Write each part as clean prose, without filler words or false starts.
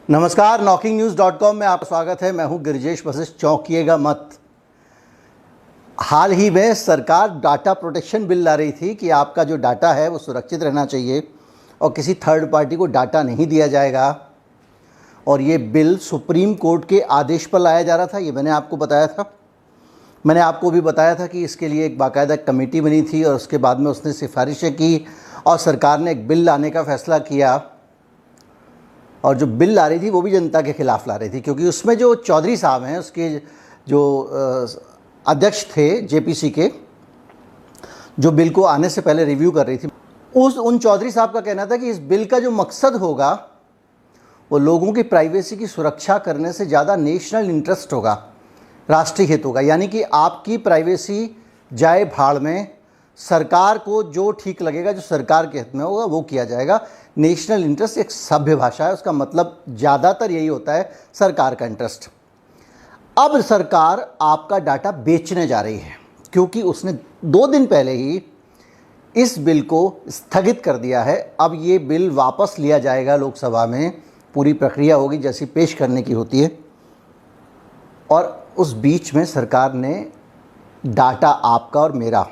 नमस्कार, knocking-news.com में आपका स्वागत है। मैं हूं गिरिजेश वशिष्ठ। चौंकिएगा मत। हाल ही में सरकार डाटा प्रोटेक्शन बिल ला रही थी कि आपका जो डाटा है वो सुरक्षित रहना चाहिए और किसी थर्ड पार्टी को डाटा नहीं दिया जाएगा। और ये बिल सुप्रीम कोर्ट के आदेश पर लाया जा रहा था। ये मैंने आपको बताया था। मैंने आपको भी बताया था कि इसके लिए एक बाकायदा कमेटी बनी थी और उसके बाद में उसने सिफारिशें की और सरकार ने एक बिल लाने का फ़ैसला किया। और जो बिल ला रही थी वो भी जनता के ख़िलाफ़ ला रही थी, क्योंकि उसमें जो चौधरी साहब हैं, उसके जो अध्यक्ष थे जेपीसी के, जो बिल को आने से पहले रिव्यू कर रही थी, उन चौधरी साहब का कहना था कि इस बिल का जो मकसद होगा वो लोगों की प्राइवेसी की सुरक्षा करने से ज़्यादा नेशनल इंटरेस्ट होगा, राष्ट्रीय हित होगा। यानी कि आपकी प्राइवेसी जाए भाड़ में, सरकार को जो ठीक लगेगा, जो सरकार के हित में होगा वो किया जाएगा। नेशनल इंटरेस्ट एक सभ्य भाषा है, उसका मतलब ज़्यादातर यही होता है, सरकार का इंटरेस्ट। अब सरकार आपका डाटा बेचने जा रही है, क्योंकि उसने 2 दिन पहले ही इस बिल को स्थगित कर दिया है। अब ये बिल वापस लिया जाएगा लोकसभा में, पूरी प्रक्रिया होगी जैसी पेश करने की होती है। और उस बीच में सरकार ने डाटा आपका और मेरा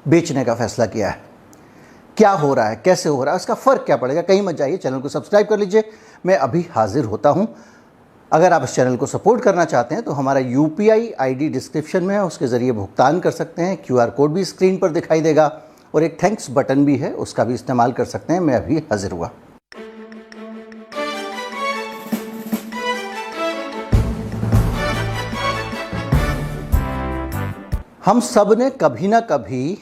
बेचने का फैसला किया है। क्या हो रहा है, कैसे हो रहा है, इसका फ़र्क क्या पड़ेगा? कहीं मत जाइए, चैनल को सब्सक्राइब कर लीजिए। मैं अभी हाजिर होता हूं। अगर आप इस चैनल को सपोर्ट करना चाहते हैं तो हमारा यूपीआई आईडी डिस्क्रिप्शन में है, उसके ज़रिए भुगतान कर सकते हैं। क्यूआर कोड भी स्क्रीन पर दिखाई देगा और एक थैंक्स बटन भी है, उसका भी इस्तेमाल कर सकते हैं। मैं अभी हाजिर हुआ। हम सब ने कभी ना कभी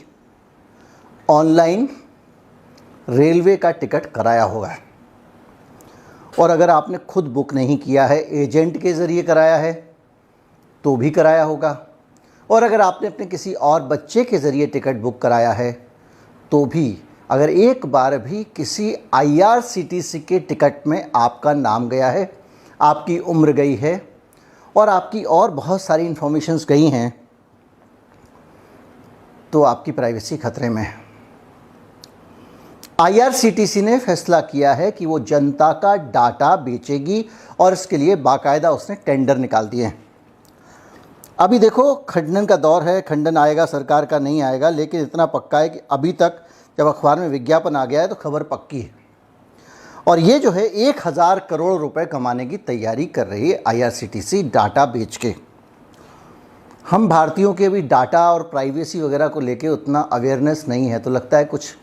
ऑनलाइन रेलवे का टिकट कराया होगा, और अगर आपने खुद बुक नहीं किया है, एजेंट के ज़रिए कराया है तो भी कराया होगा। और अगर आपने अपने किसी और बच्चे के ज़रिए टिकट बुक कराया है तो भी, अगर एक बार भी किसी आईआरसीटीसी के टिकट में आपका नाम गया है, आपकी उम्र गई है और आपकी और बहुत सारी इन्फॉर्मेशंस गई हैं, तो आपकी प्राइवेसी खतरे में है। आईआरसीटीसी ने फैसला किया है कि वो जनता का डाटा बेचेगी और इसके लिए बाकायदा उसने टेंडर निकाल दिए हैं। अभी देखो, खंडन का दौर है, खंडन आएगा सरकार का, नहीं आएगा, लेकिन इतना पक्का है कि अभी तक जब अखबार में विज्ञापन आ गया है तो खबर पक्की है। और ये जो है 1000 करोड़ रुपए कमाने की तैयारी कर रही है आईआरसीटीसी डाटा बेच के। हम भारतीयों के भी डाटा और प्राइवेसी वगैरह को लेके उतना अवेयरनेस नहीं है, तो लगता है कुछ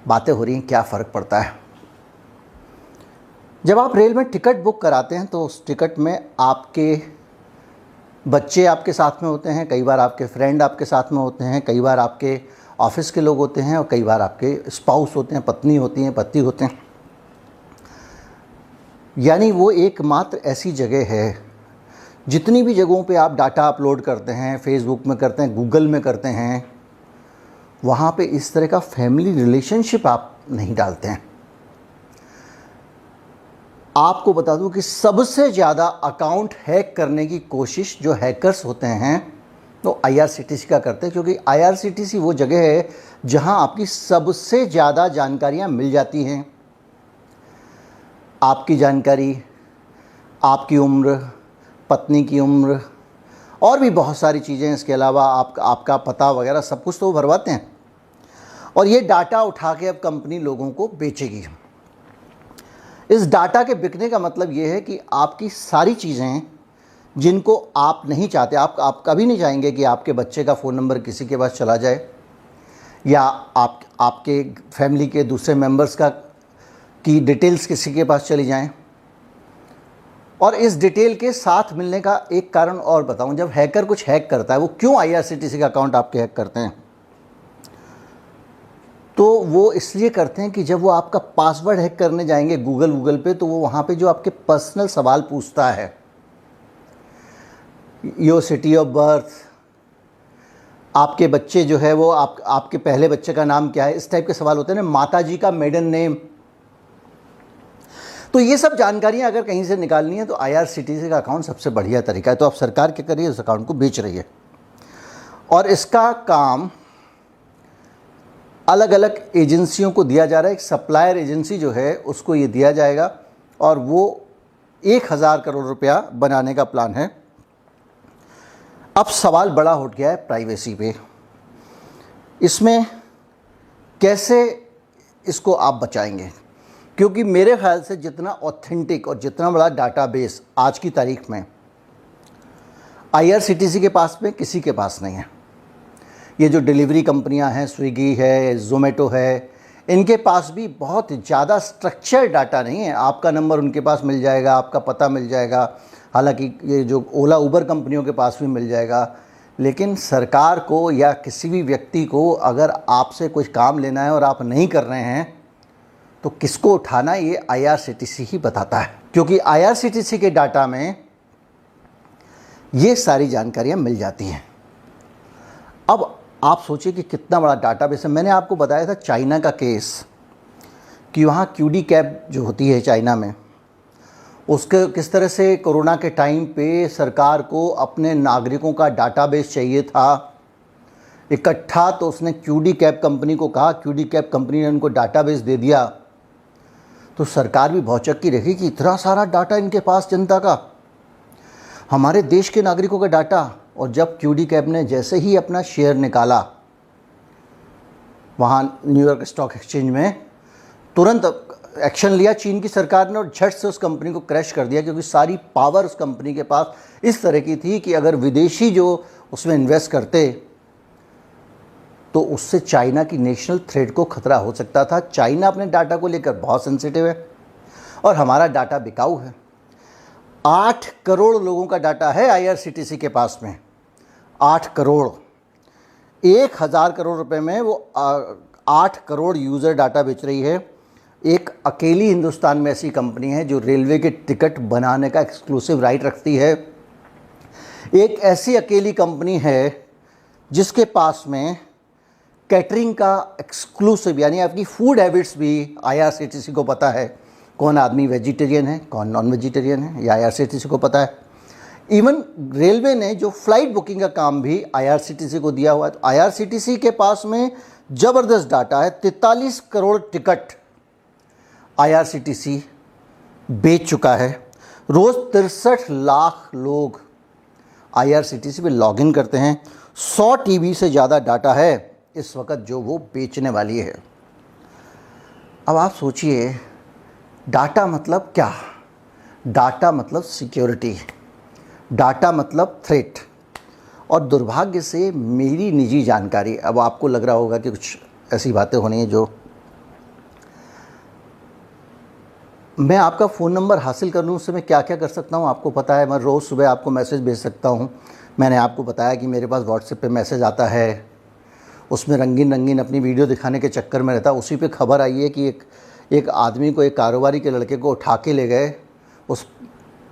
बातें हो रही हैं, क्या फ़र्क पड़ता है। जब आप रेल में टिकट बुक कराते हैं तो उस टिकट में आपके बच्चे आपके साथ में होते हैं, कई बार आपके फ्रेंड आपके साथ में होते हैं, कई बार आपके ऑफिस के लोग होते हैं और कई बार आपके स्पाउस होते हैं, पत्नी होती हैं, पति होते हैं। यानी वो एकमात्र ऐसी जगह है, जितनी भी जगहों पे आप डाटा अपलोड करते हैं, फेसबुक में करते हैं, गूगल में करते हैं, वहाँ पे इस तरह का फैमिली रिलेशनशिप आप नहीं डालते हैं। आपको बता दूं कि सबसे ज़्यादा अकाउंट हैक करने की कोशिश जो हैकर्स होते हैं वो आईआरसीटीसी का करते हैं, क्योंकि आईआरसीटीसी वो जगह है जहां आपकी सबसे ज़्यादा जानकारियां मिल जाती हैं। आपकी जानकारी, आपकी उम्र, पत्नी की उम्र और भी बहुत सारी चीज़ें, इसके अलावा आपका पता वगैरह सब कुछ तो भरवाते हैं। और ये डाटा उठा के अब कंपनी लोगों को बेचेगी। इस डाटा के बिकने का मतलब ये है कि आपकी सारी चीज़ें जिनको आप नहीं चाहते, आप कभी नहीं चाहेंगे कि आपके बच्चे का फ़ोन नंबर किसी के पास चला जाए, या आपके फैमिली के दूसरे मेंबर्स की डिटेल्स किसी के पास चली जाएं। और इस डिटेल के साथ मिलने का एक कारण और बताऊं, जब हैकर कुछ हैक करता है, वो क्यों आईआरसीटीसी का अकाउंट आपके हैक करते हैं, तो वो इसलिए करते हैं कि जब वो आपका पासवर्ड हैक करने जाएंगे गूगल पे, तो वो वहाँ पे जो आपके पर्सनल सवाल पूछता है, योर सिटी ऑफ बर्थ, आपके बच्चे जो है वो आपके पहले बच्चे का नाम क्या है, इस टाइप के सवाल होते हैं ना, माता जी का मेडन नेम। तो ये सब जानकारियाँ अगर कहीं से निकालनी है तो आईआरसीटीसी का अकाउंट सबसे बढ़िया तरीका है। तो अब सरकार क्या कर रही है, उस अकाउंट को बेच रही है और इसका काम अलग अलग एजेंसियों को दिया जा रहा है। एक सप्लायर एजेंसी जो है उसको ये दिया जाएगा और वो 1000 करोड़ रुपया बनाने का प्लान है। अब सवाल बड़ा उठ गया है प्राइवेसी पे। इसमें कैसे इसको आप बचाएंगे? क्योंकि मेरे ख्याल से जितना ऑथेंटिक और जितना बड़ा डाटाबेस आज की तारीख में IRCTC के पास में किसी के पास नहीं है। ये जो डिलीवरी कंपनियां हैं, स्विगी है, ज़ोमैटो है, इनके पास भी बहुत ज़्यादा स्ट्रक्चर्ड डाटा नहीं है। आपका नंबर उनके पास मिल जाएगा, आपका पता मिल जाएगा, हालांकि ये जो ओला उबर कंपनियों के पास भी मिल जाएगा। लेकिन सरकार को या किसी भी व्यक्ति को अगर आपसे कुछ काम लेना है और आप नहीं कर रहे हैं तो किसको उठाना, ये IRCTC ही बताता है। क्योंकि IRCTC के डाटा में ये सारी जानकारियाँ मिल जाती हैं। अब आप सोचिए कि कितना बड़ा डाटाबेस है। मैंने आपको बताया था चाइना का केस, कि वहाँ QD कैब जो होती है चाइना में, उसके किस तरह से कोरोना के टाइम पे सरकार को अपने नागरिकों का डाटाबेस चाहिए था इकट्ठा। तो उसने QD कैब कंपनी को कहा, QD कैब कंपनी ने उनको डाटाबेस दे दिया। तो सरकार भी भौचक्की रही कि इतना सारा डाटा इनके पास, जनता का, हमारे देश के नागरिकों का डाटा। और जब QD कैब ने जैसे ही अपना शेयर निकाला वहाँ न्यूयॉर्क स्टॉक एक्सचेंज में, तुरंत एक्शन लिया चीन की सरकार ने और झट से उस कंपनी को क्रैश कर दिया। क्योंकि सारी पावर उस कंपनी के पास इस तरह की थी कि अगर विदेशी जो उसमें इन्वेस्ट करते तो उससे चाइना की नेशनल थ्रेड को खतरा हो सकता था। चाइना अपने डाटा को लेकर बहुत सेंसिटिव है और हमारा डाटा बिकाऊ है। 8 करोड़ लोगों का डाटा है IRCTC के पास में, 8 करोड़। 1000 करोड़ रुपए में वो 8 करोड़ यूज़र डाटा बेच रही है। एक अकेली हिंदुस्तान में ऐसी कंपनी है जो रेलवे के टिकट बनाने का एक्सक्लूसिव राइट रखती है। एक ऐसी अकेली कंपनी है जिसके पास में कैटरिंग का एक्सक्लूसिव, यानी आपकी फूड हैबिट्स भी IRCTC को पता है। कौन आदमी वेजिटेरियन है, कौन नॉन वेजिटेरियन है, ये IRCTC को पता है। इवन रेलवे ने जो फ्लाइट बुकिंग का काम भी IRCTC को दिया हुआ है। तो IRCTC के पास में ज़बरदस्त डाटा है। 43 करोड़ टिकट IRCTC बेच चुका है। रोज़ 63 लाख लोग IRCTC पे लॉगिन करते हैं। 100 TB से ज़्यादा डाटा है इस वक्त जो वो बेचने वाली है। अब आप सोचिए, डाटा मतलब क्या? डाटा मतलब सिक्योरिटी, डाटा मतलब थ्रेट। और दुर्भाग्य से मेरी निजी जानकारी, अब आपको लग रहा होगा कि कुछ ऐसी बातें होनी है जो मैं आपका फ़ोन नंबर हासिल कर लूँ, उससे मैं क्या क्या कर सकता हूँ आपको पता है। मैं रोज़ सुबह आपको मैसेज भेज सकता हूँ। मैंने आपको बताया कि मेरे पास व्हाट्सएप पे मैसेज आता है, उसमें रंगीन रंगीन अपनी वीडियो दिखाने के चक्कर में रहता है। उसी पे खबर आई है कि एक आदमी को, एक कारोबारी के लड़के को उठा के ले गए, उस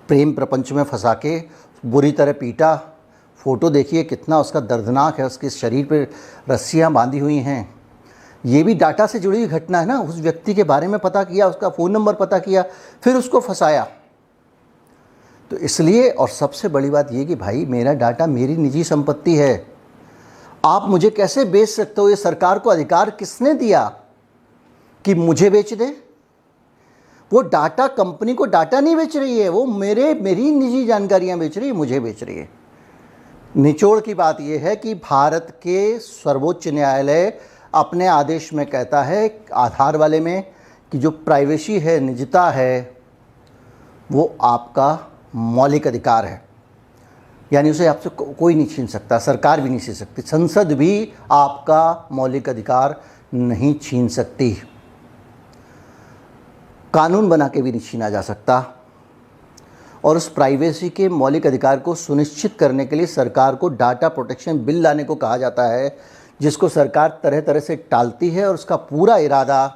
प्रेम प्रपंच में फंसा के बुरी तरह पीटा। फ़ोटो देखिए कितना उसका दर्दनाक है, उसके शरीर पे रस्सियाँ बांधी हुई हैं। ये भी डाटा से जुड़ी हुई घटना है ना। उस व्यक्ति के बारे में पता किया, उसका फ़ोन नंबर पता किया, फिर उसको फंसाया। तो इसलिए, और सबसे बड़ी बात ये कि भाई मेरा डाटा मेरी निजी संपत्ति है, आप मुझे कैसे बेच सकते हो? ये सरकार को अधिकार किसने दिया कि मुझे बेच दे? वो डाटा कंपनी को डाटा नहीं बेच रही है, वो मेरी निजी जानकारियां बेच रही है, मुझे बेच रही है। निचोड़ की बात यह है कि भारत के सर्वोच्च न्यायालय अपने आदेश में कहता है, आधार वाले में, कि जो प्राइवेसी है, निजता है, वो आपका मौलिक अधिकार है। यानी उसे आपसे कोई नहीं छीन सकता, सरकार भी नहीं छीन सकती, संसद भी आपका मौलिक अधिकार नहीं छीन सकती, कानून बना के भी नहीं छीना जा सकता। और उस प्राइवेसी के मौलिक अधिकार को सुनिश्चित करने के लिए सरकार को डाटा प्रोटेक्शन बिल लाने को कहा जाता है, जिसको सरकार तरह तरह से टालती है। और उसका पूरा इरादा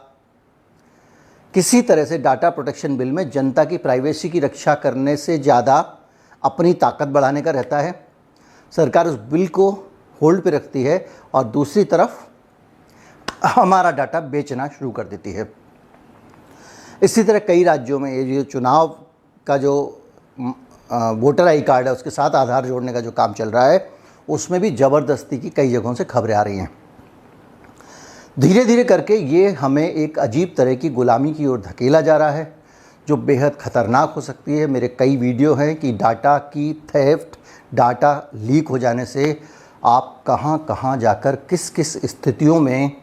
किसी तरह से डाटा प्रोटेक्शन बिल में जनता की प्राइवेसी की रक्षा करने से ज़्यादा अपनी ताकत बढ़ाने का रहता है। सरकार उस बिल को होल्ड पे रखती है और दूसरी तरफ हमारा डाटा बेचना शुरू कर देती है। इसी तरह कई राज्यों में ये जो चुनाव का जो वोटर आई कार्ड है उसके साथ आधार जोड़ने का जो काम चल रहा है, उसमें भी ज़बरदस्ती की कई जगहों से खबरें आ रही हैं। धीरे धीरे करके ये हमें एक अजीब तरह की गुलामी की ओर धकेला जा रहा है, जो बेहद ख़तरनाक हो सकती है। मेरे कई वीडियो हैं कि डाटा की थेफ्ट, डाटा लीक हो जाने से आप कहां कहां जाकर किस किस स्थितियों में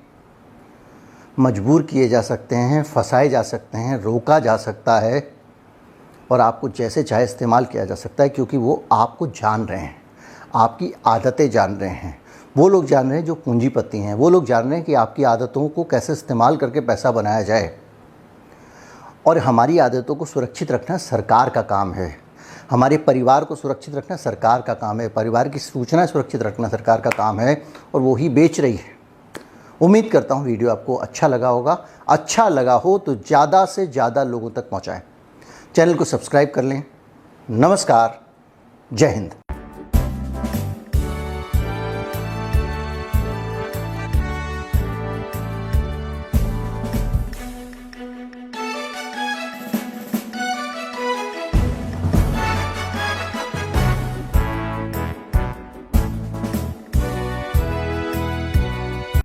मजबूर किए जा सकते हैं, फंसाए जा सकते हैं, रोका जा सकता है और आपको जैसे चाहे इस्तेमाल किया जा सकता है, क्योंकि वो आपको जान रहे हैं, आपकी आदतें जान रहे हैं। वो लोग जान रहे हैं जो पूंजीपति हैं, वो लोग जान रहे हैं कि आपकी आदतों को कैसे इस्तेमाल करके पैसा बनाया जाए। और हमारी आदतों को सुरक्षित रखना सरकार का काम है, हमारे परिवार को सुरक्षित रखना सरकार का काम है, परिवार की सूचना सुरक्षित रखना सरकार का काम है, और वो ही बेच रही है। उम्मीद करता हूँ वीडियो आपको अच्छा लगा होगा। अच्छा लगा हो तो ज़्यादा से ज़्यादा लोगों तक पहुँचाएँ। चैनल को सब्सक्राइब कर लें। नमस्कार, जय हिंद।